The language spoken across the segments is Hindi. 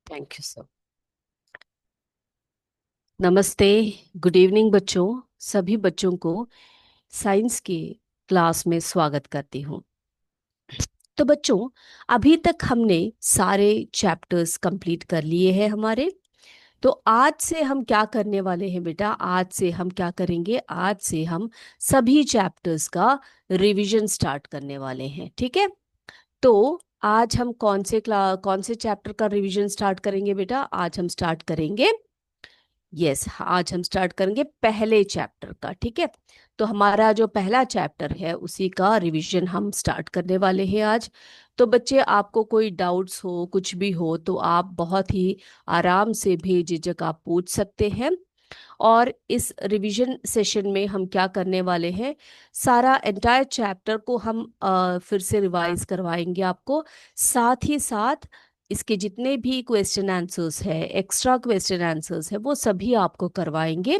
Thank you sir. नमस्ते। गुड इवनिंग बच्चों। सभी बच्चों को साइंस के क्लास में स्वागत करती हूँ। तो बच्चों, अभी तक हमने सारे चैप्टर्स कंप्लीट कर लिए हैं हमारे। तो आज से हम क्या करने वाले हैं बेटा? आज से हम क्या करेंगे? आज से हम सभी चैप्टर्स का रिवीजन स्टार्ट करने वाले हैं, ठीक है? तो आज हम कौन से चैप्टर का रिवीजन स्टार्ट करेंगे बेटा? आज हम स्टार्ट करेंगे, यस, आज हम स्टार्ट करेंगे पहले चैप्टर का, ठीक है? तो हमारा जो पहला चैप्टर है उसी का रिवीजन हम स्टार्ट करने वाले हैं आज। तो बच्चे, आपको कोई डाउट्स हो, कुछ भी हो, तो आप बहुत ही आराम से बेझिझक आप पूछ सकते हैं। और इस रिवीजन सेशन में हम क्या करने वाले हैं, सारा एंटायर चैप्टर को हम फिर से रिवाइज करवाएंगे आपको। साथ ही साथ इसके जितने भी क्वेश्चन आंसर्स है, एक्स्ट्रा क्वेश्चन आंसर्स है, वो सभी आपको करवाएंगे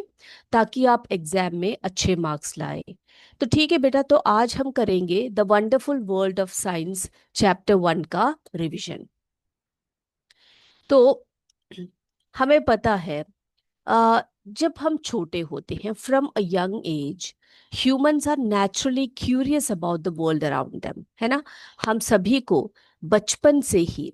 ताकि आप एग्जाम में अच्छे मार्क्स लाए। तो ठीक है बेटा, तो आज हम करेंगे the wonderful world of science chapter 1 का रिवीजन। तो हमें पता है, जब हम छोटे होते हैं, from a young age humans are naturally curious about the world around them, है ना? हम सभी को बचपन से ही,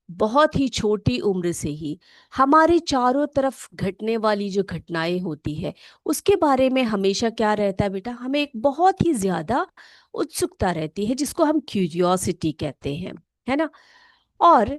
बहुत ही छोटी उम्र से ही हमारे चारों तरफ घटने वाली जो घटनाएं होती है उसके बारे में हमेशा क्या रहता है बेटा? हमें एक बहुत ही ज्यादा उत्सुकता रहती है, जिसको हम क्यूरियोसिटी कहते हैं, है ना? और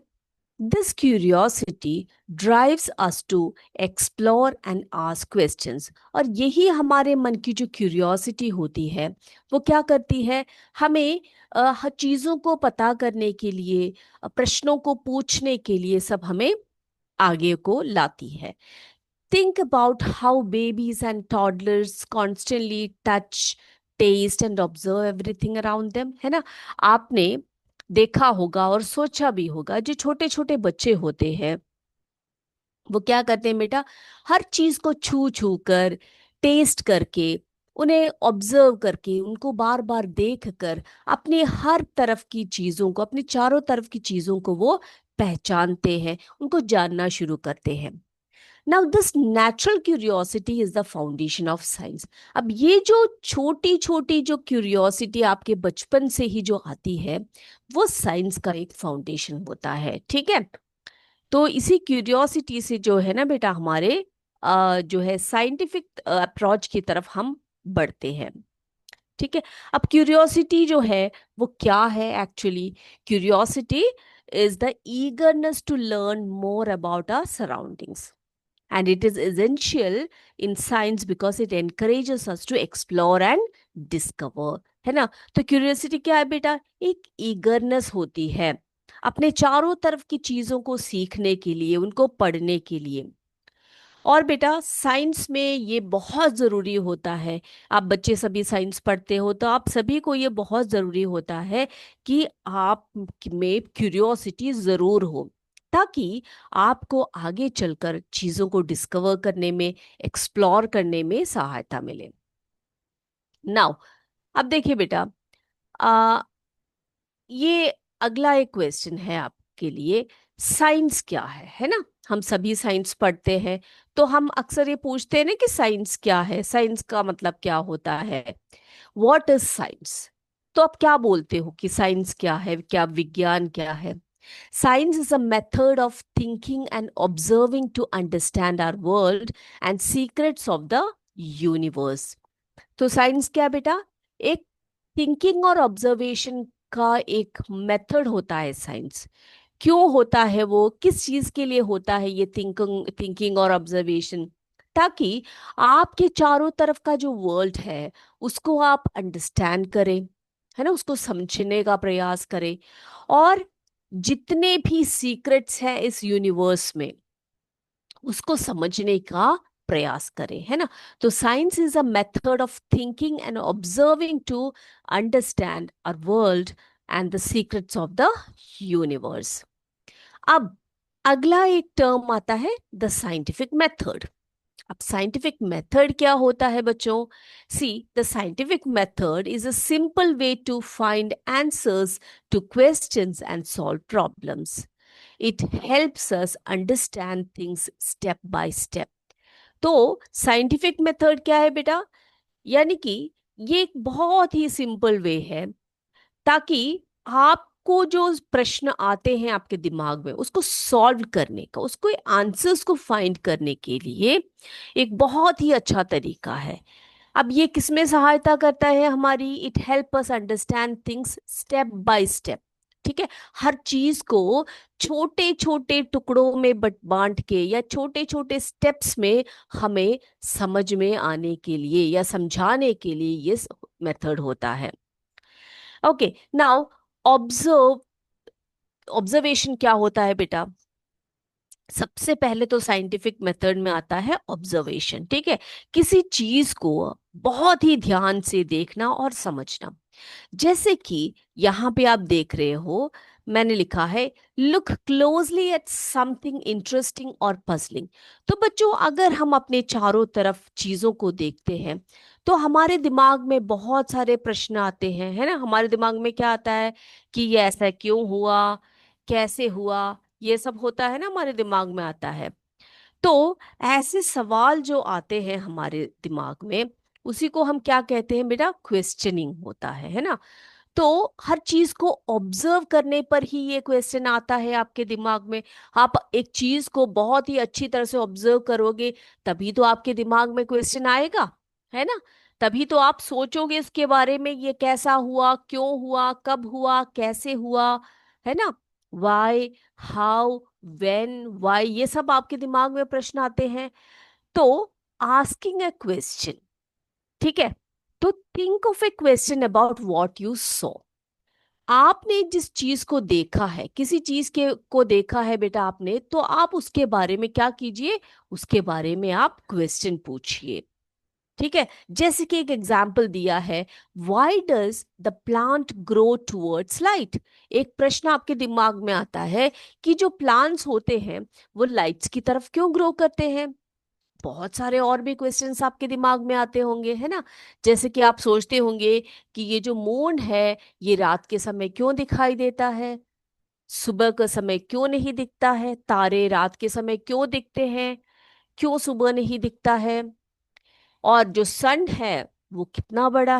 this curiosity drives us to explore and ask questions। और यही हमारे मन की जो क्यूरियोसिटी होती है वो क्या करती है? हमें हर चीज़ों को पता करने के लिए, प्रश्नों को पूछने के लिए सब हमें आगे को लाती है। Think about how babies and toddlers constantly touch, taste and observe everything around them, है ना? आपने देखा होगा और सोचा भी होगा, जो छोटे छोटे बच्चे होते हैं वो क्या करते हैं बेटा? हर चीज को छू छू कर, टेस्ट करके, उन्हें ऑब्जर्व करके, उनको बार बार देख कर अपने हर तरफ की चीजों को, अपने चारों तरफ की चीजों को वो पहचानते हैं, उनको जानना शुरू करते हैं। Now this natural curiosity is the foundation of science. अब ये जो छोटी छोटी जो क्यूरियोसिटी आपके बचपन से ही जो आती है, वो साइंस का एक फाउंडेशन होता है, ठीक है? तो इसी क्यूरियोसिटी से जो है ना बेटा, हमारे जो है साइंटिफिक अप्रोच की तरफ हम बढ़ते हैं, ठीक है? अब क्यूरियोसिटी जो है वो क्या है actually? Curiosity is the eagerness to learn more about our surroundings, and it is essential in science because it encourages us to explore and discover, है ना? तो क्यूरियोसिटी क्या है बेटा? एक ईगरनेस होती है अपने चारों तरफ की चीजों को सीखने के लिए, उनको पढ़ने के लिए। और बेटा, साइंस में ये बहुत ज़रूरी होता है, आप बच्चे सभी साइंस पढ़ते हो तो आप सभी को ये बहुत ज़रूरी होता है कि आप में क्यूरियोसिटी ज़रूर हो, ताकि आपको आगे चलकर चीज़ों को डिस्कवर करने में, एक्सप्लोर करने में सहायता मिले। नाउ, अब देखिए बेटा, आ, ये अगला एक क्वेश्चन है आपके लिए। साइंस क्या है ना? हम सभी साइंस पढ़ते हैं, तो हम अक्सर ये पूछते हैं ना कि साइंस क्या है, साइंस का मतलब क्या होता है, व्हाट इज साइंस? तो आप क्या बोलते हो कि साइंस क्या है, क्या विज्ञान क्या है? Science is a method of thinking and observing to understand our world and secrets of the universe. तो साइंस क्या बेटा? एक थिंकिंग और ऑब्जर्वेशन का एक मेथड होता है साइंस। क्यों होता है वो? किस चीज के लिए होता है ये थिंकिंग और ऑब्जर्वेशन? ताकि आपके चारों तरफ का जो वर्ल्ड है उसको आप अंडरस्टैंड करें, है ना? उसको समझने का प्रयास करें, और जितने भी सीक्रेट्स हैं इस यूनिवर्स में उसको समझने का प्रयास करें, है ना? तो science is a method of thinking and observing to understand our world and the secrets of the universe. अब अगला एक टर्म आता है, द साइंटिफिक मेथड। अब साइंटिफिक मेथड क्या होता है बच्चों? See, the scientific method is a simple way to find answers to questions and solve problems. It helps us understand things step by step. तो साइंटिफिक मेथड क्या है बेटा? यानी कि ये एक बहुत ही सिंपल वे है ताकि आपको जो प्रश्न आते हैं आपके दिमाग में उसको सॉल्व करने का, उसको आंसर्स को फाइंड करने के लिए एक बहुत ही अच्छा तरीका है। अब ये किसमें सहायता करता है हमारी? It help us understand things step by step. ठीक है, हर चीज को छोटे छोटे टुकड़ों में बट बांट के या छोटे छोटे स्टेप्स में हमें समझ में आने के लिए या समझाने के लिए ये मेथड होता है। ओके, नाउ ऑब्जर्व ऑब्जर्वेशन क्या होता है बेटा? सबसे पहले तो साइंटिफिक मेथड में आता है ऑब्जर्वेशन। ठीक है, किसी चीज को बहुत ही ध्यान से देखना और समझना। जैसे कि यहाँ पे आप देख रहे हो, मैंने लिखा है look closely at something interesting और पजलिंग। तो बच्चों, अगर हम अपने चारों तरफ चीजों को देखते हैं तो हमारे दिमाग में बहुत सारे प्रश्न आते हैं, है ना? हमारे दिमाग में क्या आता है कि ये ऐसा क्यों हुआ, कैसे हुआ, ये सब होता है ना, हमारे दिमाग में आता है। तो ऐसे सवाल जो आते हैं हमारे दिमाग में, उसी को हम क्या कहते हैं बेटा? क्वेश्चनिंग होता है ना? तो हर चीज को ऑब्जर्व करने पर ही ये क्वेश्चन आता है आपके दिमाग में। आप एक चीज को बहुत ही अच्छी तरह से ऑब्जर्व करोगे तभी तो आपके दिमाग में क्वेश्चन आएगा, है ना? तभी तो आप सोचोगे इसके बारे में, ये कैसा हुआ, क्यों हुआ, कब हुआ, कैसे हुआ, है ना? वाई, हाउ, व्हेन, वाई, ये सब आपके दिमाग में प्रश्न आते हैं। तो आस्किंग ए क्वेश्चन, ठीक है, तो think of A question about what you saw. आपने जिस चीज को देखा है, किसी चीज के को देखा है बेटा आपने, तो आप उसके बारे में क्या कीजिए? उसके बारे में आप क्वेश्चन पूछिए। ठीक है, जैसे कि एक एग्जाम्पल दिया है, why does the plant grow towards light. एक प्रश्न आपके दिमाग में आता है कि जो प्लांट्स होते हैं वो लाइट्स की तरफ क्यों ग्रो करते हैं? बहुत सारे और भी क्वेश्चंस आपके दिमाग में आते होंगे, है ना? जैसे कि आप सोचते होंगे कि ये जो मून है ये रात के समय क्यों दिखाई देता है, सुबह के समय क्यों नहीं दिखता है, तारे रात के समय क्यों दिखते हैं, क्यों सुबह नहीं दिखता है, और जो सन है वो कितना बड़ा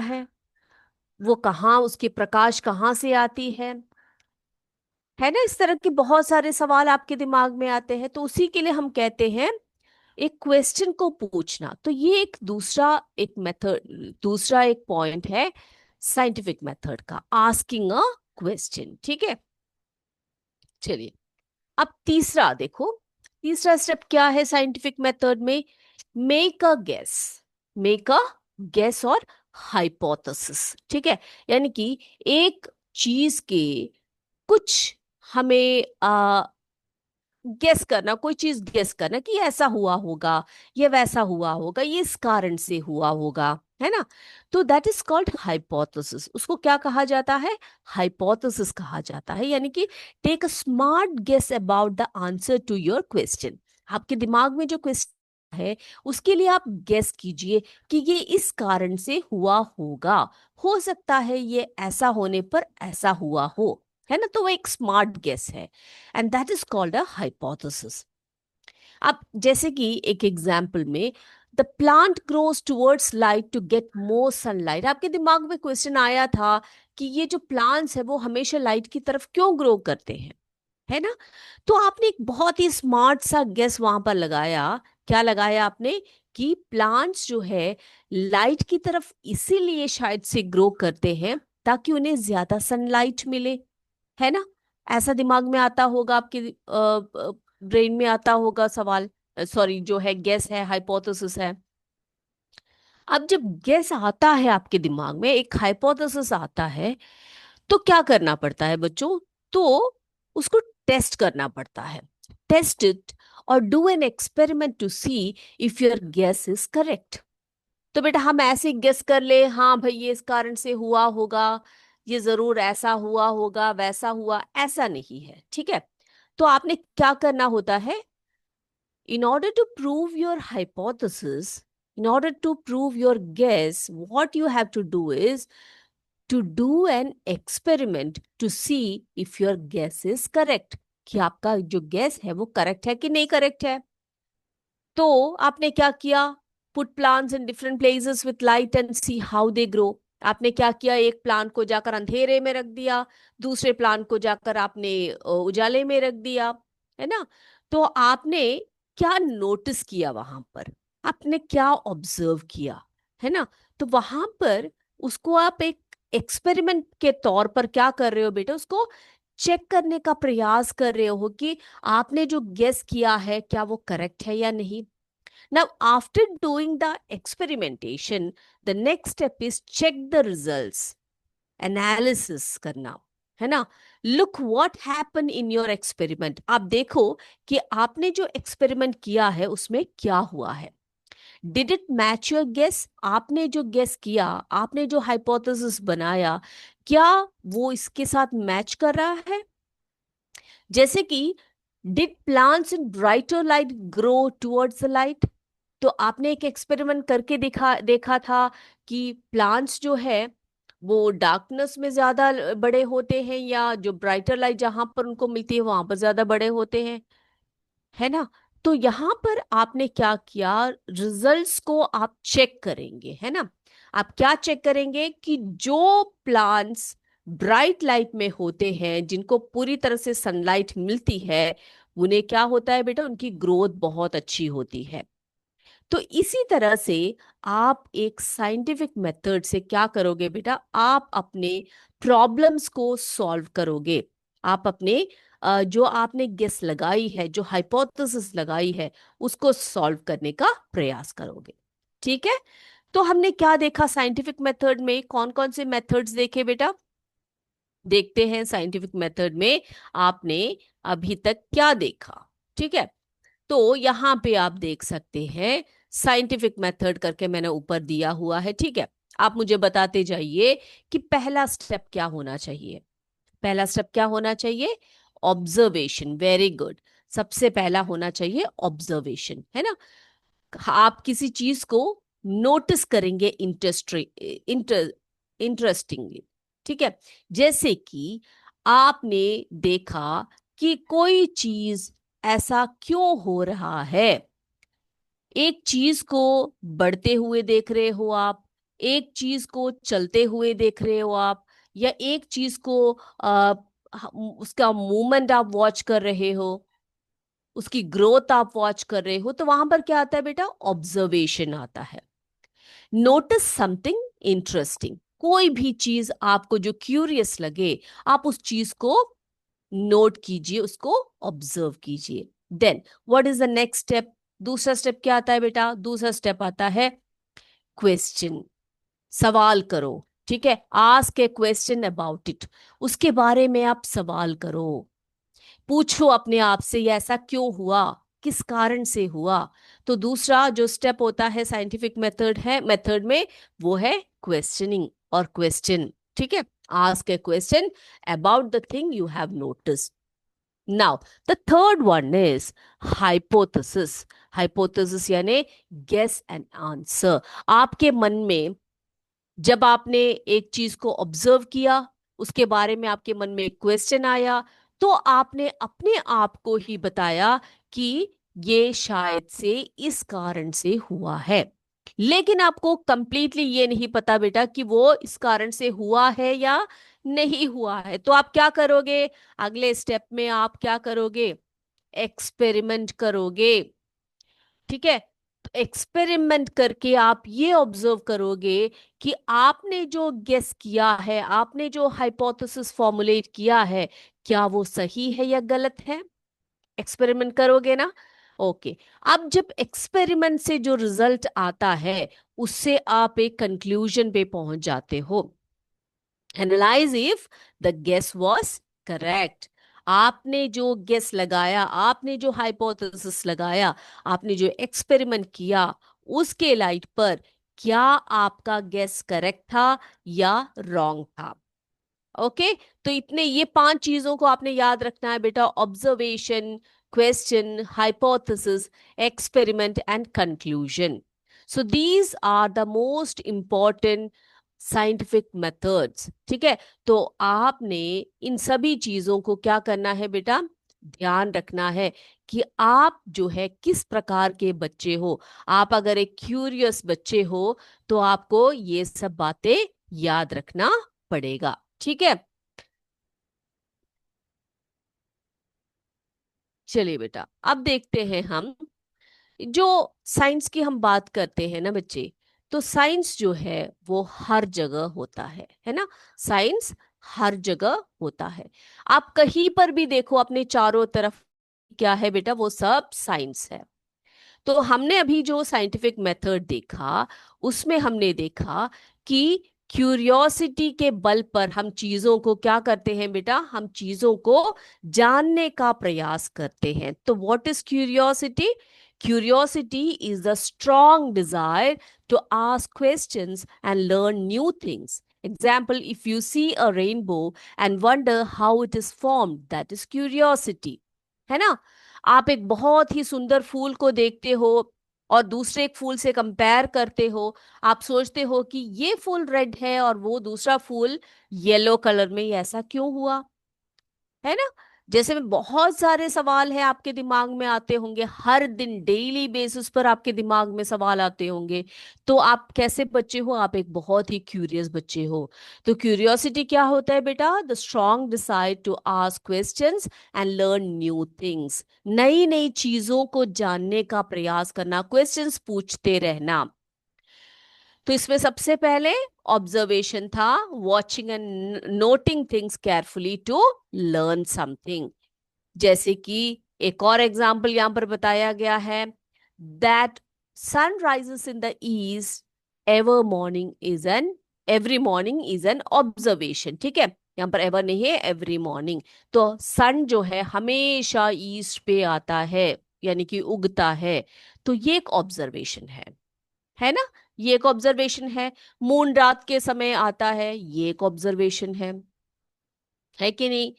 वो कहाँ, उसकी प्रकाश कहाँ से आती है ना? इस तरह के बहुत सारे सवाल आपके दिमाग में आते हैं। तो उसी के लिए हम कहते हैं एक क्वेश्चन को पूछना। तो ये एक दूसरा, एक मेथड, दूसरा एक पॉइंट है साइंटिफिक मेथड का, आस्किंग अ क्वेश्चन। ठीक है, चलिए अब तीसरा देखो। तीसरा स्टेप क्या है साइंटिफिक मेथड में? Make a guess. Make a guess और हाइपोथेसिस। ठीक है, यानी कि एक चीज के कुछ हमें गेस करना, कोई चीज गेस करना कि ऐसा हुआ होगा, ये वैसा हुआ होगा, ये इस कारण से हुआ होगा, है ना? तो दैट इज कॉल्ड हाइपोथेसिस। उसको क्या कहा जाता है? हाइपोथेसिस कहा जाता है। यानी कि take a smart guess about the answer to your question. आपके दिमाग में जो क्वेश्चन है उसके लिए आप गेस कीजिए कि ये इस कारण से हुआ होगा, हो सकता है ये ऐसा होने पर ऐसा हुआ हो, है ना? तो वो एक स्मार्ट गेस है, and that is called a hypothesis. अब जैसे कि एक एग्जाम्पल में, the plant grows towards light to get more sunlight. आपके दिमाग में क्वेश्चन आया था कि ये जो प्लांट्स है वो हमेशा लाइट की तरफ क्यों ग्रो करते हैं, है ना? तो आपने एक बहुत ही स्मार्ट सा गेस वहां पर लगाया। क्या लगाया आपने? कि प्लांट्स जो है लाइट की तरफ इसीलिए शायद से ग्रो करते हैं ताकि उन्हें ज्यादा सनलाइट मिले, है ना? ऐसा दिमाग में आता होगा आपके, ब्रेन में आता होगा सवाल, सॉरी जो है गेस है, हाइपोथेसिस है। अब जब गेस आता है आपके दिमाग में, एक हाइपोथेसिस आता है, तो क्या करना पड़ता है बच्चों? तो उसको टेस्ट करना पड़ता है। टेस्ट इट और do an experiment to see if your guess is correct. तो बेटा हम ऐसे गेस कर ले, हाँ भाई ये इस कारण से हुआ होगा, ये जरूर ऐसा हुआ होगा, वैसा हुआ, ऐसा नहीं है। ठीक है, तो आपने क्या करना होता है? in order to prove your hypothesis, in order to prove your guess, what you have to do is to do an experiment to see if your guess is correct. कि आपका जो गेस है वो करेक्ट है कि नहीं करेक्ट है। तो आपने क्या किया, put plants in different places with light and see how they grow. आपने क्या किया, एक प्लांट को जाकर अंधेरे में रख दिया, दूसरे प्लांट को जाकर आपने उजाले में रख दिया, है ना। तो आपने क्या नोटिस किया वहां पर, आपने क्या ऑब्जर्व किया, है ना। तो वहां पर उसको आप एक एक्सपेरिमेंट के तौर पर क्या कर रहे हो बेटा, उसको चेक करने का प्रयास कर रहे हो कि आपने जो गेस किया है क्या वो करेक्ट है या नहीं। Now, after doing the experimentation, the next step is check the results, analysis करना, है ना। Look what happened in your experiment. आप देखो कि आपने जो एक्सपेरिमेंट किया है उसमें क्या हुआ है। Did it match your guess? आपने जो गेस किया, आपने जो हाइपोथेसिस बनाया, क्या वो इसके साथ मैच कर रहा है। जैसे कि did plants in brighter light grow towards the light. तो आपने एक एक्सपेरिमेंट करके देखा देखा था कि प्लांट्स जो है वो डार्कनेस में ज्यादा बड़े होते हैं, या जो ब्राइटर लाइट जहां पर उनको मिलती है वहां पर ज्यादा बड़े होते हैं, है ना। तो यहाँ पर आपने क्या किया, रिजल्ट्स को आप चेक करेंगे, है ना। आप क्या चेक करेंगे कि जो प्लांट्स ब्राइट लाइट में होते हैं, जिनको पूरी तरह से सनलाइट मिलती है, उन्हें क्या होता है बेटा, उनकी ग्रोथ बहुत अच्छी होती है। तो इसी तरह से आप एक साइंटिफिक मेथड से क्या करोगे बेटा, आप अपने प्रॉब्लम्स को सॉल्व करोगे। आप अपने जो आपने गेस लगाई है, जो हाइपोथेसिस लगाई है, उसको सॉल्व करने का प्रयास करोगे। ठीक है। तो हमने क्या देखा साइंटिफिक मेथड में, कौन कौन से मेथड्स देखे बेटा, देखते हैं साइंटिफिक मेथड में आपने अभी तक क्या देखा। ठीक है। तो यहां पे आप देख सकते हैं साइंटिफिक मेथड करके मैंने ऊपर दिया हुआ है। ठीक है। आप मुझे बताते जाइए कि पहला स्टेप क्या होना चाहिए। पहला स्टेप क्या होना चाहिए, ऑब्जर्वेशन। Very good. सबसे पहला होना चाहिए ऑब्जर्वेशन, है ना। आप किसी चीज को नोटिस करेंगे इंटरेस्टिंगली। ठीक है। जैसे कि आपने देखा कि कोई चीज ऐसा क्यों हो रहा है, एक चीज को बढ़ते हुए देख रहे हो आप, एक चीज को चलते हुए देख रहे हो आप, या एक चीज को उसका मूवमेंट आप वॉच कर रहे हो, उसकी ग्रोथ आप वॉच कर रहे हो, तो वहां पर क्या आता है बेटा, ऑब्जर्वेशन आता है। नोटिस समथिंग इंटरेस्टिंग, कोई भी चीज आपको जो क्यूरियस लगे, आप उस चीज को नोट कीजिए, उसको ऑब्जर्व कीजिए। Then what is the next step, दूसरा स्टेप क्या आता है बेटा, दूसरा स्टेप आता है क्वेश्चन, सवाल करो। ठीक है, ask A question about it, उसके बारे में आप सवाल करो, पूछो अपने आप से ये ऐसा क्यों हुआ, किस कारण से हुआ। तो दूसरा जो स्टेप होता है साइंटिफिक मेथड में, वो है क्वेश्चनिंग और क्वेश्चन। ठीक है, ask A question about the thing you have noticed. Now the third one is hypothesis. Hypothesis यानी गेस एंड आंसर। आपके मन में जब आपने एक चीज को ऑब्जर्व किया, उसके बारे में आपके मन में एक क्वेश्चन आया, तो आपने अपने आप को ही बताया कि ये शायद से इस कारण से हुआ है। लेकिन आपको कंप्लीटली ये नहीं पता बेटा कि वो इस कारण से हुआ है या नहीं हुआ है। तो आप क्या करोगे, अगले स्टेप में आप क्या करोगे, एक्सपेरिमेंट करोगे। ठीक है, तो एक्सपेरिमेंट करके आप ये ऑब्जर्व करोगे कि आपने जो गेस किया है, आपने जो हाइपोथेसिस फॉर्मुलेट किया है, क्या वो सही है या गलत है। एक्सपेरिमेंट करोगे ना। ओके। अब जब एक्सपेरिमेंट से जो रिजल्ट आता है, उससे आप एक कंक्लूजन पे पहुंच जाते हो। Analyse if the guess was correct. आपने जो गेस लगाया, आपने जो हाइपोथेसिस लगाया, आपने जो एक्सपेरिमेंट किया, उसके लाइट पर क्या आपका गेस करेक्ट था या रॉन्ग था। ओके। तो इतने ये पांच चीजों को आपने याद रखना है बेटा, observation, question, hypothesis, experiment and conclusion. So these are the most important scientific methods. ठीक है, तो आपने इन सभी चीजों को क्या करना है बेटा, ध्यान रखना है कि आप जो है किस प्रकार के बच्चे हो। आप अगर एक क्यूरियस बच्चे हो तो आपको ये सब बातें याद रखना पड़ेगा। ठीक है। चलिए बेटा, अब देखते हैं हम जो साइंस की हम बात करते हैं ना बच्चे, तो साइंस जो है वो हर जगह होता है ना। साइंस हर जगह होता है। आप कहीं पर भी देखो अपने चारों तरफ, क्या है बेटा, वो सब साइंस है। तो हमने अभी जो साइंटिफिक मेथड देखा, उसमें हमने देखा कि क्यूरियोसिटी के बल पर हम चीजों को क्या करते हैं बेटा, हम चीजों को जानने का प्रयास करते हैं। तो what is curiosity? Curiosity is the strong desire to ask questions and learn new things. Example, if you see a rainbow and wonder how it is formed, that is curiosity, है ना। आप एक बहुत ही सुंदर फूल को देखते हो और दूसरे एक फूल से कंपेयर करते हो। आप सोचते हो कि ये फूल रेड है और वो दूसरा फूल येलो कलर में, ये ऐसा क्यों हुआ, है ना। जैसे में बहुत सारे सवाल हैं आपके दिमाग में आते होंगे, हर दिन डेली बेसिस पर आपके दिमाग में सवाल आते होंगे। तो आप कैसे बच्चे हो? आप एक बहुत ही क्यूरियस बच्चे हो। तो क्यूरियोसिटी क्या होता है बेटा? The strong decide to ask questions and learn new things. नई नई चीजों को जानने का प्रयास करना, क्वेश्चंस पूछते रहना। तो इसमें सबसे पहले ऑब्जर्वेशन था, watching and noting things carefully to learn something. जैसे कि एक और एग्जाम्पल यहां पर बताया गया है, that sun rises in the east ever morning is an every morning is an observation. ठीक है, यहां पर एवर नहीं है, एवरी मॉर्निंग। तो सन जो है हमेशा ईस्ट पे आता है, यानी कि उगता है। तो ये एक ऑब्जर्वेशन है ना। ये एक ऑब्जर्वेशन है। मून रात के समय आता है, ये एक ऑब्जर्वेशन है कि नहीं।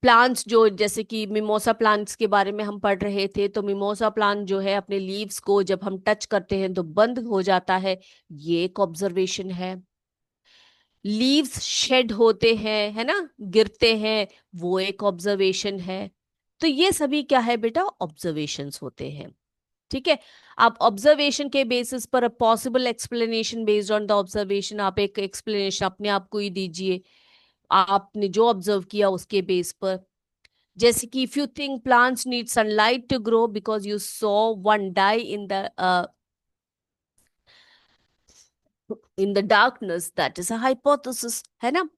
प्लांट्स जो, जैसे कि मिमोसा प्लांट्स के बारे में हम पढ़ रहे थे, तो मिमोसा प्लांट जो है अपने लीव्स को जब हम टच करते हैं तो बंद हो जाता है, ये एक ऑब्जर्वेशन है। लीव्स शेड होते हैं, है ना, गिरते हैं, वो एक ऑब्जर्वेशन है। तो ये सभी क्या है बेटा? ऑब्जर्वेशंस होते हैं। ठीक है। आप ऑब्जर्वेशन के बेसिस पर possible explanation based on the observation, आप एक एक्सप्लेनेशन अपने आप को ही दीजिए, आपने जो ऑब्जर्व किया उसके बेस पर। जैसे कि if you think plants need sunlight to grow because you saw one die in the darkness, that is a hypothesis, है ना।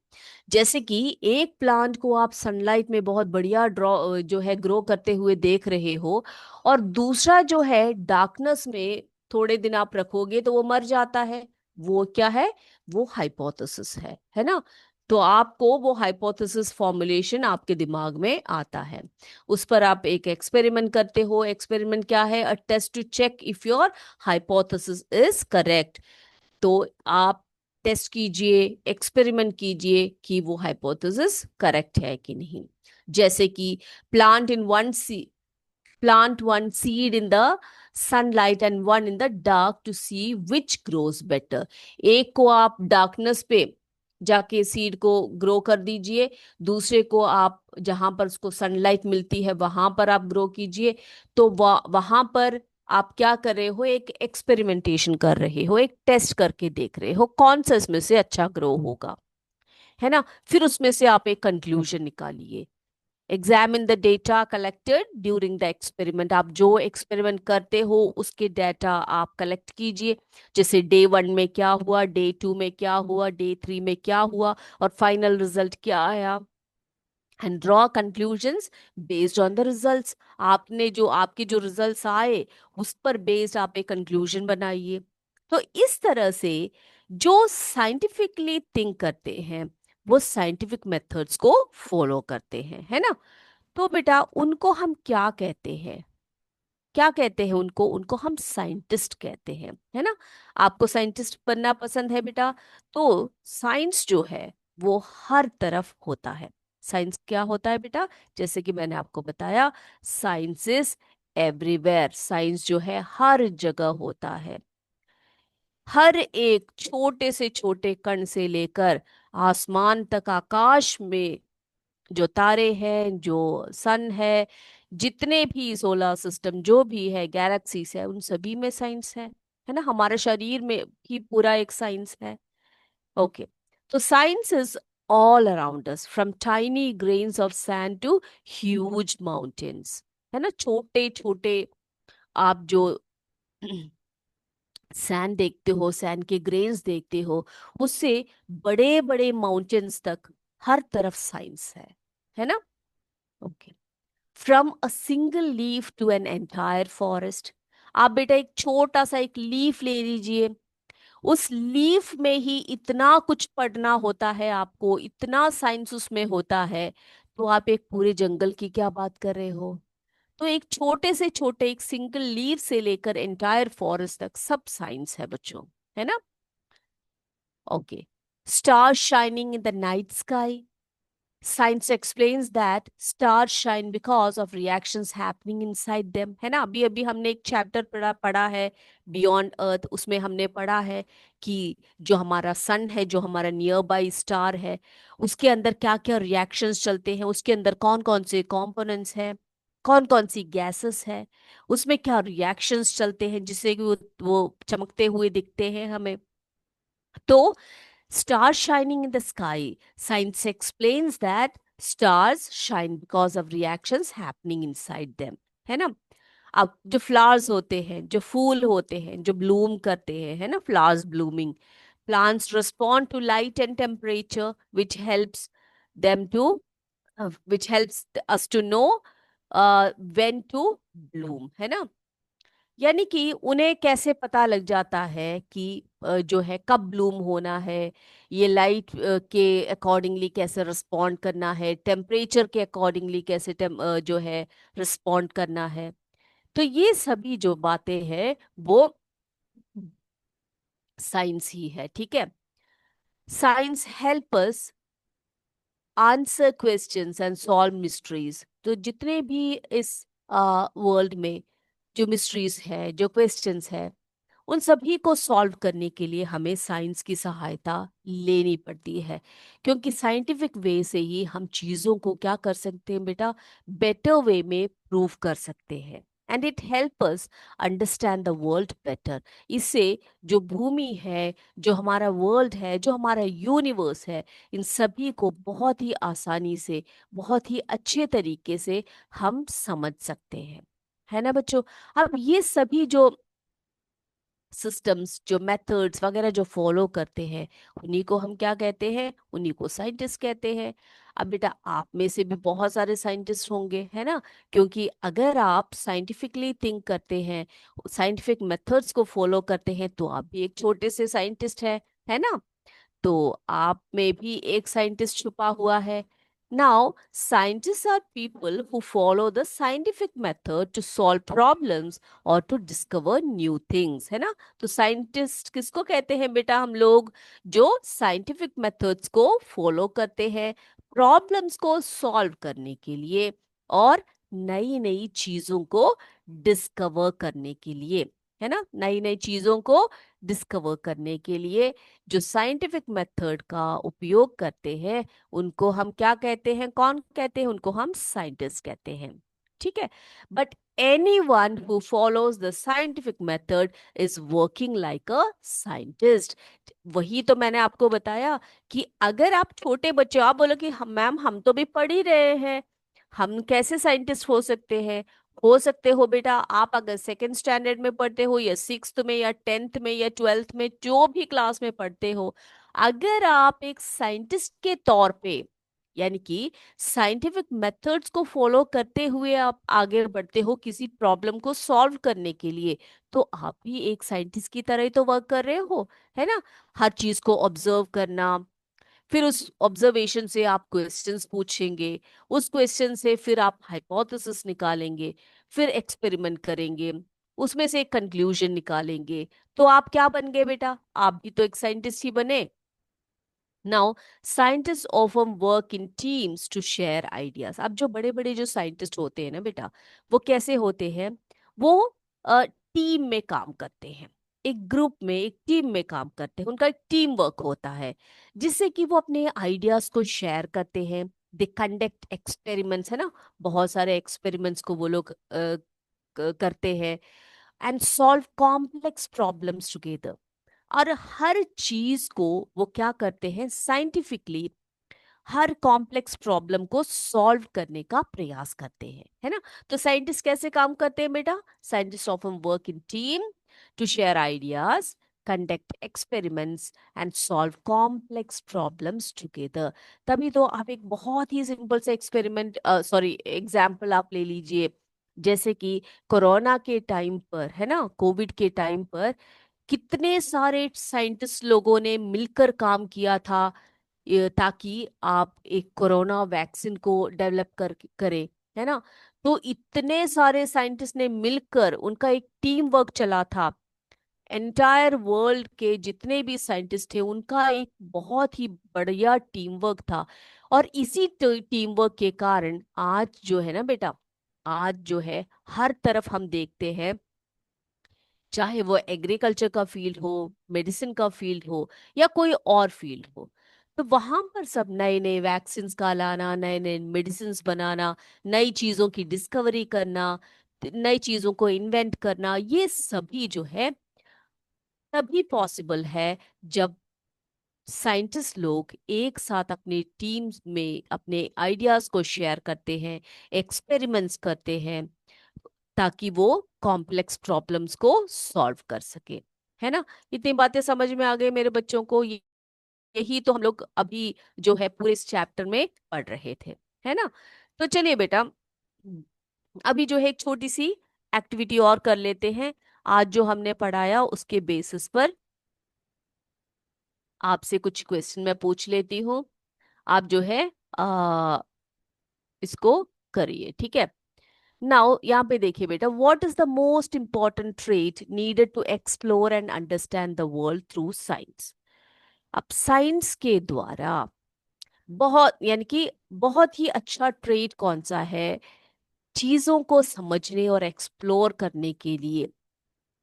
जैसे कि एक प्लांट को आप सनलाइट में बहुत बढ़िया ड्रॉ जो है ग्रो करते हुए देख रहे हो, और दूसरा जो है डार्कनेस में थोड़े दिन आप रखोगे तो वो मर जाता है, वो क्या है? वो हाइपोथेसिस है ना। तो आपको वो हाइपोथेसिस फॉर्मुलेशन आपके दिमाग में आता है, उस पर आप एक एक्सपेरिमेंट करते हो। एक्सपेरिमेंट क्या है? A test to check if your hypothesis is correct. तो आप टेस्ट कीजिए, एक्सपेरिमेंट कीजिए कि वो हाइपोथेसिस करेक्ट है कि नहीं। जैसे कि plant in one see plant one seed in the sunlight and one in the dark to see which grows better. एक को आप डार्कनेस पे जाके सीड को ग्रो कर दीजिए, दूसरे को आप जहां पर उसको सनलाइट मिलती है वहां पर आप ग्रो कीजिए। तो वहां पर आप क्या कर रहे हो? एक एक्सपेरिमेंटेशन कर रहे हो, एक टेस्ट करके देख रहे हो कौन सा इसमें से अच्छा ग्रो होगा, है ना। फिर उसमें से आप एक कंक्लूजन निकालिए। Examine the data collected during the experiment. आप जो एक्सपेरिमेंट करते हो उसके डेटा आप कलेक्ट कीजिए। जैसे डे 1 में क्या हुआ, डे 2 में क्या हुआ, डे 3 में क्या हुआ, और फाइनल रिजल्ट क्या आया। And draw conclusions based on the results. आपने जो आपके जो रिजल्ट्स आए उस पर बेस्ड आप एक कंक्लूजन बनाइए। तो इस तरह से जो साइंटिफिकली थिंक करते हैं वो साइंटिफिक मेथड्स को फॉलो करते हैं, है ना। तो बेटा उनको हम क्या कहते हैं? क्या कहते हैं उनको? उनको हम साइंटिस्ट कहते हैं, है ना। आपको साइंटिस्ट बनना पसंद है बेटा? तो साइंस जो है वो हर तरफ होता है। साइंस क्या होता है बेटा? जैसे कि मैंने आपको बताया, साइंस इज एवरीवेयर। साइंस जो है हर जगह होता है। हर एक छोटे से छोटे कण से लेकर आसमान तक, आकाश में जो तारे हैं, जो सन है, जितने भी सोलर सिस्टम जो भी है, गैलेक्सीज है, उन सभी में साइंस है ना। हमारे शरीर में भी पूरा एक साइंस है। ओके, तो science is all around us, from tiny grains of sand to huge mountains, है ना। छोटे छोटे आप जो सैंड देखते हो, सैंड के ग्रेन्स देखते हो, उससे बड़े बड़े माउंटेन्स तक हर तरफ साइंस है ना। Okay, from a single leaf to an entire forest. आप बेटा एक छोटा सा एक लीफ ले लीजिए, उस लीफ में ही इतना कुछ पढ़ना होता है आपको, इतना साइंस उसमें होता है, तो आप एक पूरे जंगल की क्या बात कर रहे हो। तो एक छोटे से छोटे एक सिंगल लीफ से लेकर एंटायर फॉरेस्ट तक सब साइंस है बच्चों, है ना। Okay, stars shining in the night sky. Science explains that stars shine because of reactions happening inside them, है ना। अभी अभी हमने एक चैप्टर पढ़ा है बियॉन्ड अर्थ, उसमें हमने पढ़ा है कि जो हमारा सन है, जो हमारा नियर बाई स्टार है, उसके अंदर क्या क्या रिएक्शंस चलते हैं, उसके अंदर कौन कौन से कंपोनेंट्स हैं, कौन कौन सी गैसेस है, उसमें क्या रिएक्शंस चलते हैं जिससे कि वो चमकते हुए दिखते हैं हमें। तो stars shining in the sky. Science explains that stars shine because of reactions happening inside them. है ना। अब जो फ्लावर्स होते हैं, जो फूल होते हैं, जो ब्लूम करते हैं, है ना, flowers blooming, plants respond to light and temperature, them to which helps us to know when to bloom, है ना। यानी कि उन्हें कैसे पता लग जाता है कि जो है कब ब्लूम होना है, ये लाइट के अकॉर्डिंगली कैसे रिस्पॉन्ड करना है, टेम्परेचर के अकॉर्डिंगली कैसे जो है रिस्पॉन्ड करना है। तो ये सभी जो बातें हैं वो साइंस ही है, ठीक है। Science help us answer questions and solve mysteries. तो जितने भी इस वर्ल्ड में जो मिस्ट्रीज है, जो क्वेश्चंस है, उन सभी को सॉल्व करने के लिए हमें साइंस की सहायता लेनी पड़ती है, क्योंकि साइंटिफिक वे से ही हम चीज़ों को क्या कर सकते हैं बेटा, बेटर वे में प्रूव कर सकते हैं। And it help us understand the world better. इससे जो भूमि है, जो हमारा वर्ल्ड है, जो हमारा यूनिवर्स है, इन सभी को बहुत ही आसानी से, बहुत ही अच्छे तरीके से हम समझ सकते हैं, है ना बच्चों। अब ये सभी जो सिस्टम्स, जो मेथड्स वगैरह जो फॉलो करते हैं, उन्हीं को हम क्या कहते हैं, उन्हीं को साइंटिस्ट कहते हैं। अब बेटा आप में से भी बहुत सारे साइंटिस्ट होंगे, है ना, क्योंकि अगर आप साइंटिफिकली थिंक करते हैं, साइंटिफिक मेथड्स को फॉलो करते हैं, तो आप भी एक छोटे से साइंटिस्ट है ना। तो आप में भी एक साइंटिस्ट छुपा हुआ है। Now scientist are people who follow the scientific method to solve problems और टू डिस्कवर न्यू थिंग्स, है ना। तो साइंटिस्ट किसको कहते हैं बेटा, हम लोग जो साइंटिफिक मेथड्स को फॉलो करते हैं प्रॉब्लम्स को सॉल्व करने के लिए और नई नई चीजों को डिस्कवर करने के लिए, है ना, नई नई चीजों को डिस्कवर करने के लिए जो साइंटिफिक मेथड का उपयोग करते हैं, उनको हम क्या कहते हैं, कौन कहते हैं, उनको हम साइंटिस्ट कहते हैं, ठीक है। But any one who follows the scientific method is working like a scientist. वही तो मैंने आपको बताया कि अगर आप छोटे बच्चे, आप बोलो कि हम मैम हम तो भी पढ़ ही रहे हैं, हम कैसे साइंटिस्ट हो सकते हैं। हो सकते हो बेटा, आप अगर सेकेंड स्टैंडर्ड में पढ़ते हो या सिक्स्थ में या टेंथ में या ट्वेल्थ में, जो भी क्लास में पढ़ते हो, अगर आप एक साइंटिस्ट के तौर पे, यानी कि साइंटिफिक मेथड्स को फॉलो करते हुए आप आगे बढ़ते हो किसी प्रॉब्लम को सॉल्व करने के लिए, तो आप भी एक साइंटिस्ट की तरह ही तो वर्क कर रहे हो, है ना। हर चीज को ऑब्जर्व करना, फिर उस ऑब्जर्वेशन से आप क्वेश्चंस पूछेंगे, उस क्वेश्चन से फिर आप हाइपोथेसिस निकालेंगे, फिर एक्सपेरिमेंट करेंगे, उसमें से एक कंक्लूजन निकालेंगे, तो आप क्या बन गए बेटा, आप भी तो एक साइंटिस्ट ही बने। Now scientist often work in teams to share ideas. अब जो बड़े बड़े जो साइंटिस्ट होते हैं ना बेटा, वो कैसे होते हैं, वो टीम में काम करते हैं, एक ग्रुप में, एक टीम में काम करते हैं, उनका एक टीम वर्क होता है, जिससे कि वो अपने आइडियाज को शेयर करते हैं, दे कंडक्ट एक्सपेरिमेंट्स, है ना, बहुत सारे एक्सपेरिमेंट्स को वो लोग करते हैं, and solve complex problems together. और हर चीज को वो क्या करते हैं, साइंटिफिकली हर कॉम्प्लेक्स प्रॉब्लम को सॉल्व करने का प्रयास करते हैं, है ना। तो साइंटिस्ट कैसे काम करते हैं बेटा, scientist often work in team to share ideas, conduct experiments and solve complex problems together. तभी तो आप एक बहुत ही सिंपल से एक्सपेरिमेंट, सॉरी एग्जाम्पल आप ले लीजिए, जैसे कि कोरोना के टाइम पर, है ना, कोविड के टाइम पर कितने सारे साइंटिस्ट लोगों ने मिलकर काम किया था, ताकि आप एक कोरोना वैक्सीन को डेवलप करें, है ना। तो इतने सारे साइंटिस्ट ने मिलकर, उनका एक टीम वर्क चला था, एंटायर वर्ल्ड के जितने भी साइंटिस्ट थे उनका एक बहुत ही बढ़िया टीम वर्क था। और इसी टीम वर्क के कारण आज जो है ना बेटा, आज जो है हर तरफ हम देखते हैं, चाहे वो एग्रीकल्चर का फील्ड हो, मेडिसिन का फील्ड हो, या कोई और फील्ड हो, तो वहां पर सब नए नए वैक्सीन्स का लाना, नए नए मेडिसिन बनाना, नई चीजों की डिस्कवरी करना, नई चीजों को इन्वेंट करना, ये सभी जो है तभी पॉसिबल है जब साइंटिस्ट लोग एक साथ अपनी टीम्स में अपने आइडियाज को शेयर करते हैं, एक्सपेरिमेंट्स करते हैं, ताकि वो कॉम्प्लेक्स प्रॉब्लम्स को सॉल्व कर सके, है ना। इतनी बातें समझ में आ गई मेरे बच्चों को, यही तो हम लोग अभी जो है पूरे इस चैप्टर में पढ़ रहे थे, है ना। तो चलिए बेटा, अभी जो है एक छोटी सी एक्टिविटी और कर लेते हैं। आज जो हमने पढ़ाया उसके बेसिस पर आपसे कुछ क्वेश्चन मैं पूछ लेती हूँ, आप जो है आ, इसको करिए, ठीक है। नाउ यहाँ पे देखिए बेटा, what is the most important trait needed to explore and understand the world through science. अब साइंस के द्वारा बहुत, यानी कि बहुत ही अच्छा ट्रेट कौन सा है चीजों को समझने और एक्सप्लोर करने के लिए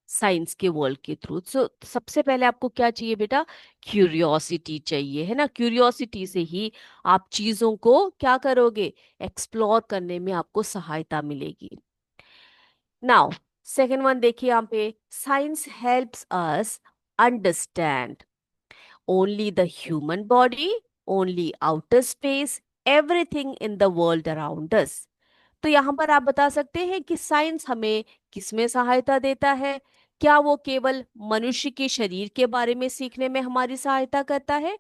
साइंस के वर्ल्ड के थ्रू। सो सबसे पहले आपको क्या चाहिए बेटा, क्यूरियोसिटी चाहिए, है ना। क्यूरियोसिटी से ही आप चीजों को क्या करोगे, एक्सप्लोर करने में आपको सहायता मिलेगी। नाउ सेकेंड वन देखिए यहाँ पे, science helps us understand only the human body, only outer space, everything in the world around us. तो यहाँ पर आप बता सकते हैं कि साइंस हमें किसमें सहायता देता है, क्या वो केवल मनुष्य के शरीर के बारे में सीखने में हमारी सहायता करता है,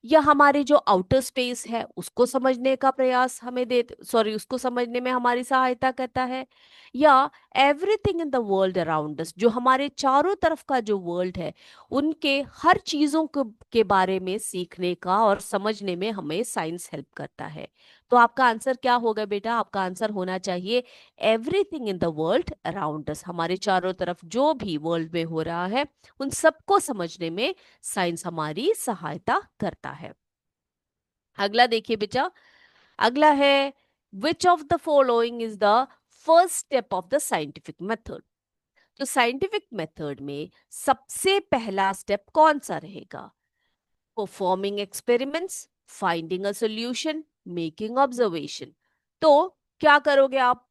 या हमारे जो आउटर स्पेस है उसको समझने का प्रयास हमें दे, सॉरी उसको समझने में हमारी सहायता करता है, या everything in the world around us, जो हमारे चारों तरफ का जो वर्ल्ड है उनके हर चीजों के बारे में सीखने का और समझने में हमें साइंस हेल्प करता है। तो आपका आंसर क्या होगा बेटा, आपका आंसर होना चाहिए everything in the world around us. हमारे चारों तरफ जो भी वर्ल्ड में हो रहा है उन सबको समझने में साइंस हमारी सहायता करता है। अगला देखिए बेटा, अगला है, which of the following is the first step of the scientific method. तो साइंटिफिक मेथड में सबसे पहला स्टेप कौन सा रहेगा, performing experiments, finding a solution, making observation. तो क्या करोगे आप,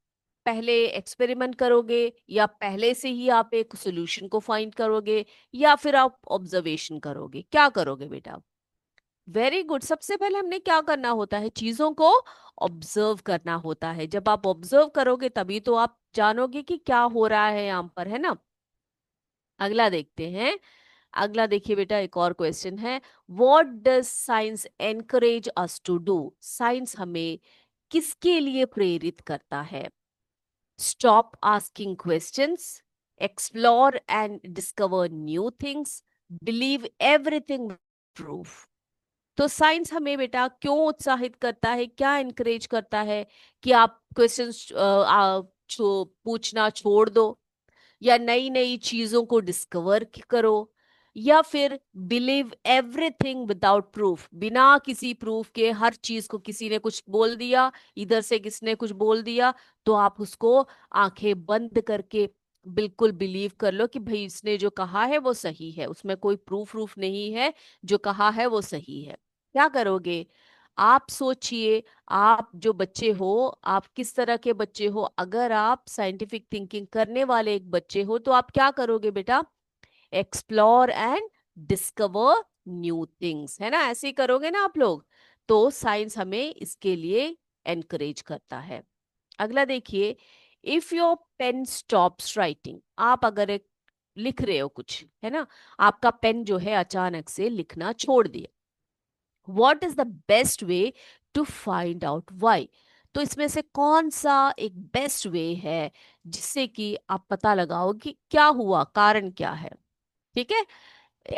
पहले एक्सपेरिमेंट करोगे, या पहले से ही आप एक सॉल्यूशन को फाइंड करोगे, या फिर आप ऑब्जर्वेशन करोगे, क्या करोगे बेटा। वेरी गुड, सबसे पहले हमने क्या करना होता है, चीजों को ऑब्जर्व करना होता है। जब आप ऑब्जर्व करोगे तभी तो आप जानोगे कि क्या हो रहा है यहाँ पर, है ना। अगला देखते हैं, अगला देखिए बेटा, एक और क्वेश्चन है, what does science encourage us to do. Science हमें किसके लिए प्रेरित करता है, stop asking questions, explore and discover new things, believe everything proof. तो साइंस हमें बेटा क्यों उत्साहित करता है, क्या इनकरेज करता है कि आप क्वेश्चंस पूछना छोड़ दो, या नई नई चीजों को डिस्कवर करो, या फिर बिलीव एवरीथिंग विदाउट प्रूफ, बिना किसी प्रूफ के हर चीज को, किसी ने कुछ बोल दिया, इधर से किसने कुछ बोल दिया, तो आप उसको आंखें बंद करके बिल्कुल बिलीव कर लो कि भाई इसने जो कहा है वो सही है, उसमें कोई प्रूफ नहीं है, जो कहा है वो सही है। क्या करोगे, आप सोचिए, आप जो बच्चे हो, आप किस तरह के बच्चे हो। अगर आप साइंटिफिक थिंकिंग करने वाले एक बच्चे हो तो आप क्या करोगे बेटा? Explore and discover new things, है ना? ऐसे ही करोगे ना आप लोग। तो साइंस हमें इसके लिए एनकरेज करता है। अगला देखिए, if your pen stops writing, आप अगर एक लिख रहे हो कुछ, है ना, आपका पेन जो है अचानक से लिखना छोड़ दिया, what is the best way to find out why? तो इसमें से कौन सा एक बेस्ट वे है जिससे कि आप पता लगाओ कि क्या हुआ, कारण क्या है? ठीक है,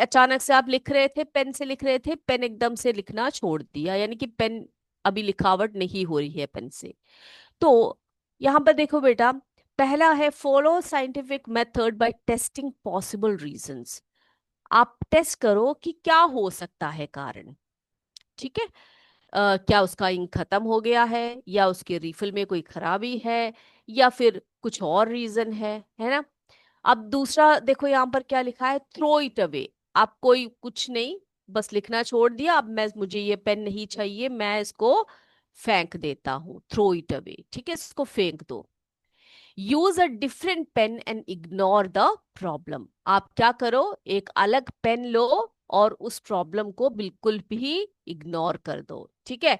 अचानक से आप लिख रहे थे, पेन से लिख रहे थे, पेन एकदम से लिखना छोड़ दिया, यानी कि पेन अभी लिखावट नहीं हो रही है पेन से। तो यहां पर देखो बेटा, पहला है follow scientific method by testing possible reasons. आप टेस्ट करो कि क्या हो सकता है कारण। ठीक है, क्या उसका इंक खत्म हो गया है, या उसके रिफिल में कोई खराबी है, या फिर कुछ और रीजन है ना? अब दूसरा देखो यहाँ पर क्या लिखा है, थ्रो इट अवे। आप कोई कुछ नहीं, बस लिखना छोड़ दिया, अब मैं, मुझे ये पेन नहीं चाहिए, मैं इसको फेंक देता हूँ, थ्रो इट अवे। ठीक है, इसको फेंक दो। Use a different pen and ignore the problem. आप क्या करो, एक अलग पेन लो और उस प्रॉब्लम को बिल्कुल भी इग्नोर कर दो। ठीक है,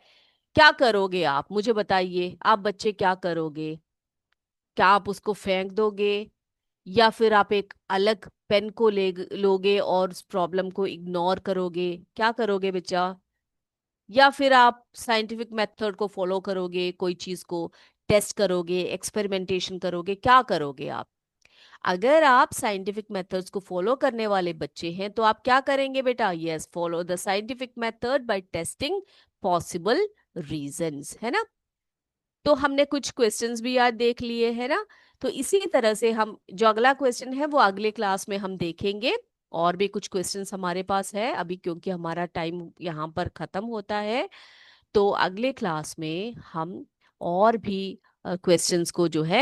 क्या करोगे आप, मुझे बताइए, आप बच्चे क्या करोगे? क्या आप उसको फेंक दोगे, या फिर आप एक अलग पेन को ले लोगे और उस प्रॉब्लम को इग्नोर करोगे? क्या करोगे बच्चा? या फिर आप साइंटिफिक मेथड को फॉलो करोगे, कोई चीज को टेस्ट करोगे, एक्सपेरिमेंटेशन करोगे, क्या करोगे आप? अगर आप साइंटिफिक मेथड्स को फॉलो करने वाले बच्चे हैं तो आप क्या करेंगे बेटा? Yes, follow the scientific method by testing possible reasons, है ना? तो हमने कुछ क्वेश्चंस भी आज देख लिए, है ना? तो इसी तरह से हम, जो अगला क्वेश्चन है वो अगले क्लास में हम देखेंगे। और भी कुछ क्वेश्चंस हमारे पास है अभी, क्योंकि हमारा टाइम यहाँ पर खत्म होता है। तो अगले क्लास में हम और भी क्वेश्चंस को जो है